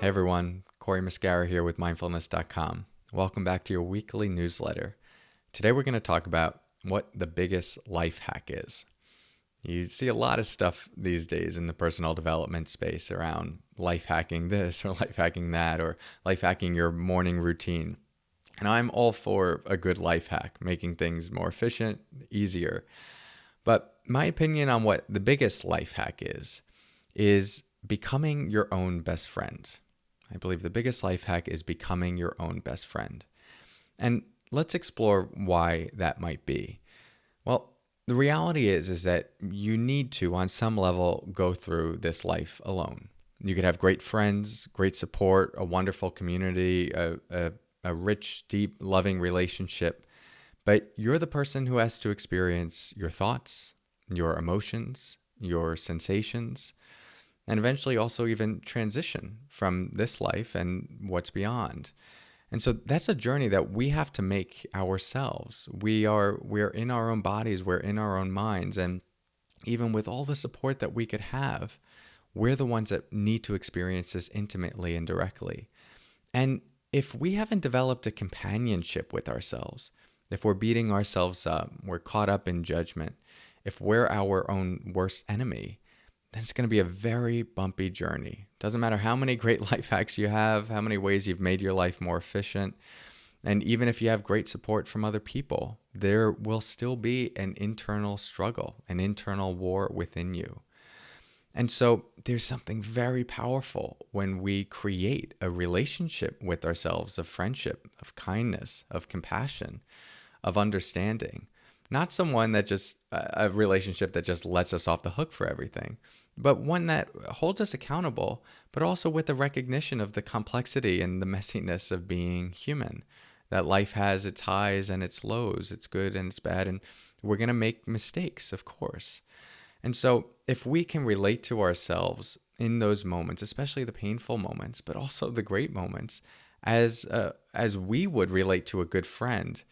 Hey everyone, Cory Muscara here with Mindfulness.com. Welcome back to your weekly newsletter. Today we're going to talk about what the biggest life hack is. You see a lot of stuff these days in the personal development space around life hacking this or life hacking that or life hacking your morning routine. And I'm all for a good life hack, making things more efficient, easier. But my opinion on what the biggest life hack is becoming your own best friend. I believe the biggest life hack is becoming your own best friend. And let's explore why that might be. Well, the reality is that you need to, on some level, go through this life alone. You could have great friends, great support, a wonderful community, a rich, deep, loving relationship. But you're the person who has to experience your thoughts, your emotions, your sensations, and eventually also even transition from this life and what's beyond. And so that's a journey that we have to make ourselves. We're in our own bodies, we're in our own minds, and even with all the support that we could have, we're the ones that need to experience this intimately and directly. And if we haven't developed a companionship with ourselves, if we're beating ourselves up, we're caught up in judgment, if we're our own worst enemy, then it's going to be a very bumpy journey. Doesn't matter how many great life hacks you have, how many ways you've made your life more efficient, and even if you have great support from other people, there will still be an internal struggle, an internal war within you. And so there's something very powerful when we create a relationship with ourselves of friendship, of kindness, of compassion, of understanding. Not someone that just, a relationship that just lets us off the hook for everything, but one that holds us accountable, but also with the recognition of the complexity and the messiness of being human, that life has its highs and its lows, its good and its bad, and we're going to make mistakes, of course. And so if we can relate to ourselves in those moments, especially the painful moments, but also the great moments, as we would relate to a good friend,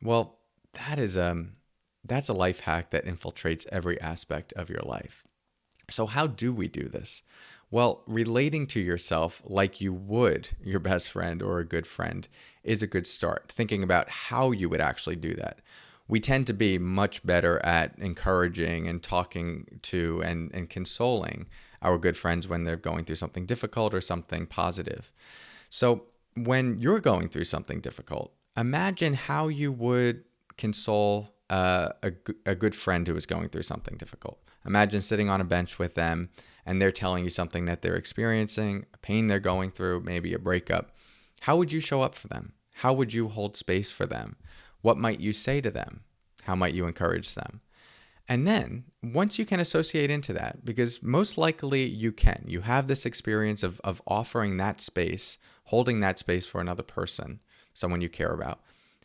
well, that's a life hack that infiltrates every aspect of your life. So how do we do this? Well, relating to yourself like you would your best friend or a good friend is a good start. Thinking about how you would actually do that. We tend to be much better at encouraging and talking to and consoling our good friends when they're going through something difficult or something positive. So when you're going through something difficult, imagine how you would console a good friend who is going through something difficult. Imagine sitting on a bench with them and they're telling you something that they're experiencing, a pain they're going through, maybe a breakup. How would you show up for them? How would you hold space for them? What might you say to them? How might you encourage them? And then once you can associate into that, because most likely you have this experience of offering that space, holding that space for another person, someone you care about.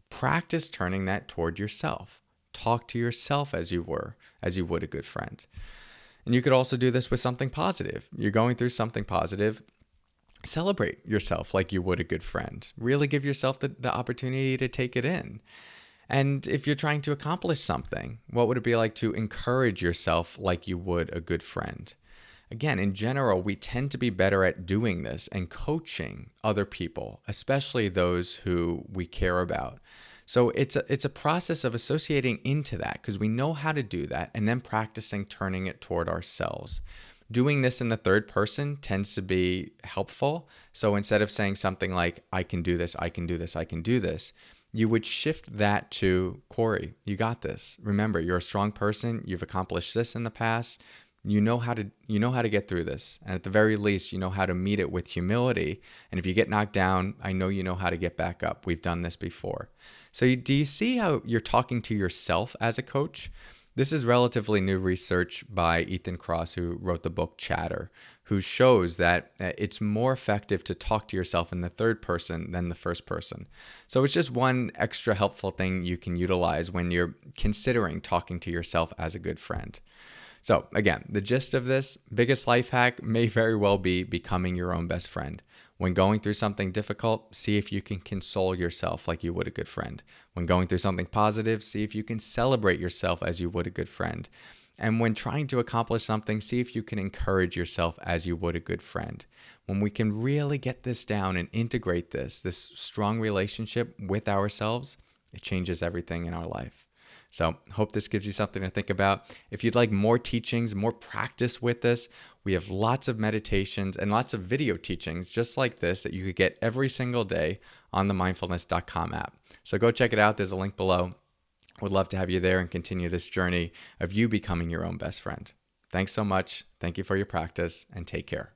Practice turning that toward yourself. Talk to yourself as you would a good friend. And you could also do this with something positive. You're going through something positive. Celebrate yourself like you would a good friend. Really give yourself the opportunity to take it in. And if you're trying to accomplish something, what would it be like to encourage yourself like you would a good friend? Again, in general, we tend to be better at doing this and coaching other people, especially those who we care about. So it's a process of associating into that because we know how to do that and then practicing turning it toward ourselves. Doing this in the third person tends to be helpful. So instead of saying something like, I can do this, I can do this, I can do this, you would shift that to, Cory, you got this. Remember, you're a strong person. You've accomplished this in the past. You know how to get through this. And at the very least, you know how to meet it with humility. And if you get knocked down, I know you know how to get back up. We've done this before. So do you see how you're talking to yourself as a coach? This is relatively new research by Ethan Kross, who wrote the book Chatter, who shows that it's more effective to talk to yourself in the third person than the first person. So it's just one extra helpful thing you can utilize when you're considering talking to yourself as a good friend. So again, the gist of this biggest life hack may very well be becoming your own best friend. When going through something difficult, see if you can console yourself like you would a good friend. When going through something positive, see if you can celebrate yourself as you would a good friend. And when trying to accomplish something, see if you can encourage yourself as you would a good friend. When we can really get this down and integrate this strong relationship with ourselves, it changes everything in our life. So hope this gives you something to think about. If you'd like more teachings, more practice with this, we have lots of meditations and lots of video teachings just like this that you could get every single day on the mindfulness.com app. So go check it out. There's a link below. Would love to have you there and continue this journey of you becoming your own best friend. Thanks so much. Thank you for your practice and take care.